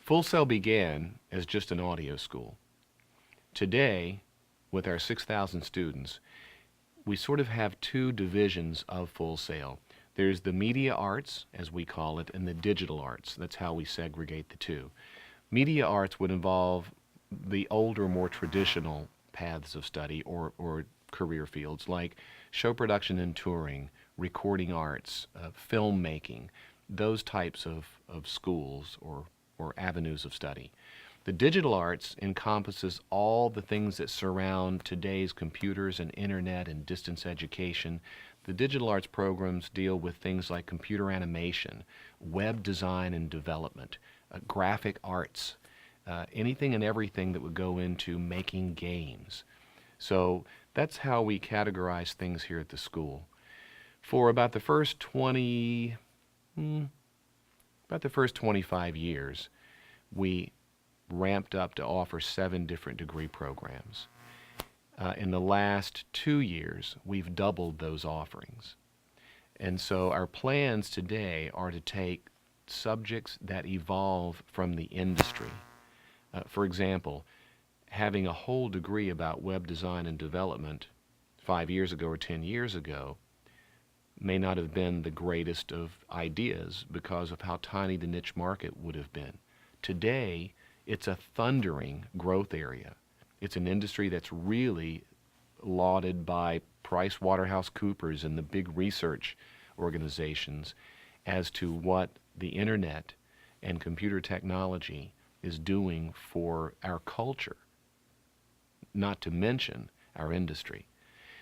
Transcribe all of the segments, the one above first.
Full Sail began as just an audio school. Today, with our 6,000 students, we sort of have two divisions of Full Sail. There's the media arts, as we call it, and the digital arts. That's how we segregate the two. Media arts would involve the older, more traditional paths of study or career fields like show production and touring, recording arts, filmmaking, those types of schools or avenues of study. The digital arts encompasses all the things that surround today's computers and internet and distance education. The digital arts programs deal with things like computer animation, web design and development, graphic arts, anything and everything that would go into making games. So that's how we categorize things here at the school. For about the first 25 years, we ramped up to offer 7 different degree programs. In the last 2 years, we've doubled those offerings. And so our plans today are to take subjects that evolve from the industry. For example, having a whole degree about web design and development 5 years ago or 10 years ago may not have been the greatest of ideas because of how tiny the niche market would have been. Today, it's a thundering growth area. It's an industry that's really lauded by PricewaterhouseCoopers and the big research organizations as to what the internet and computer technology is doing for our culture, not to mention our industry.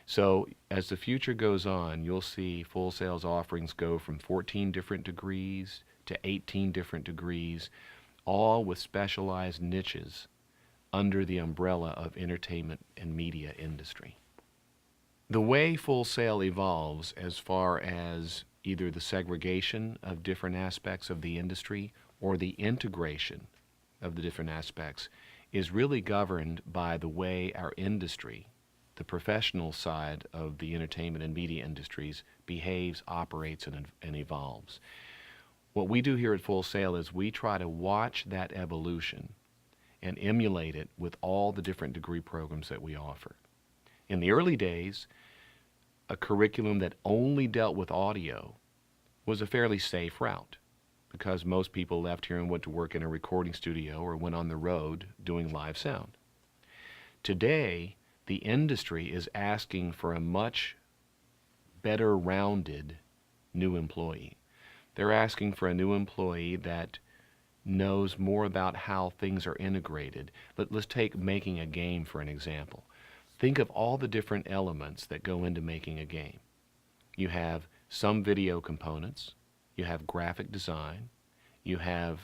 So as the future goes on, you'll see Full Sail's offerings go from 14 different degrees to 18 different degrees, all with specialized niches under the umbrella of entertainment and media industry. The way Full Sail evolves as far as either the segregation of different aspects of the industry or the integration of the different aspects is really governed by the way our industry, the professional side of the entertainment and media industries, behaves, operates, and evolves. What we do here at Full Sail is we try to watch that evolution and emulate it with all the different degree programs that we offer. In the early days, a curriculum that only dealt with audio was a fairly safe route because most people left here and went to work in a recording studio or went on the road doing live sound. Today, the industry is asking for a much better rounded new employee. They're asking for a new employee that knows more about how things are integrated. Let's take making a game for an example. Think of all the different elements that go into making a game. You have some video components, you have graphic design, you have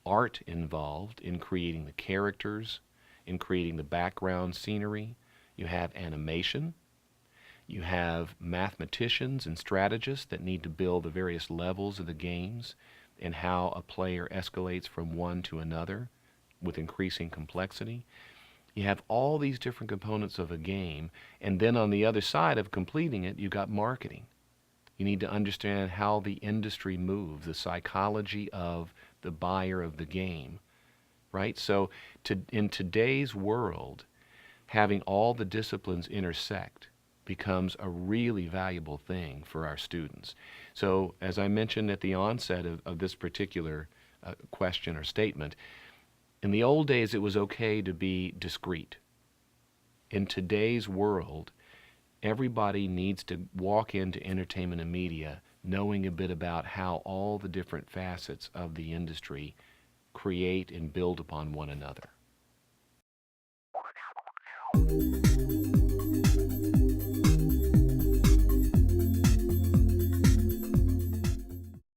art involved in creating the characters, in creating the background scenery, you have animation, you have mathematicians and strategists that need to build the various levels of the games and how a player escalates from one to another with increasing complexity. You have all these different components of a game, and then on the other side of completing it, you've got marketing. You need to understand how the industry moves, the psychology of the buyer of the game, right? So in today's world, having all the disciplines intersect becomes a really valuable thing for our students. So as I mentioned at the onset of this particular question or statement, in the old days it was okay to be discreet. In today's world, everybody needs to walk into entertainment and media knowing a bit about how all the different facets of the industry create and build upon one another.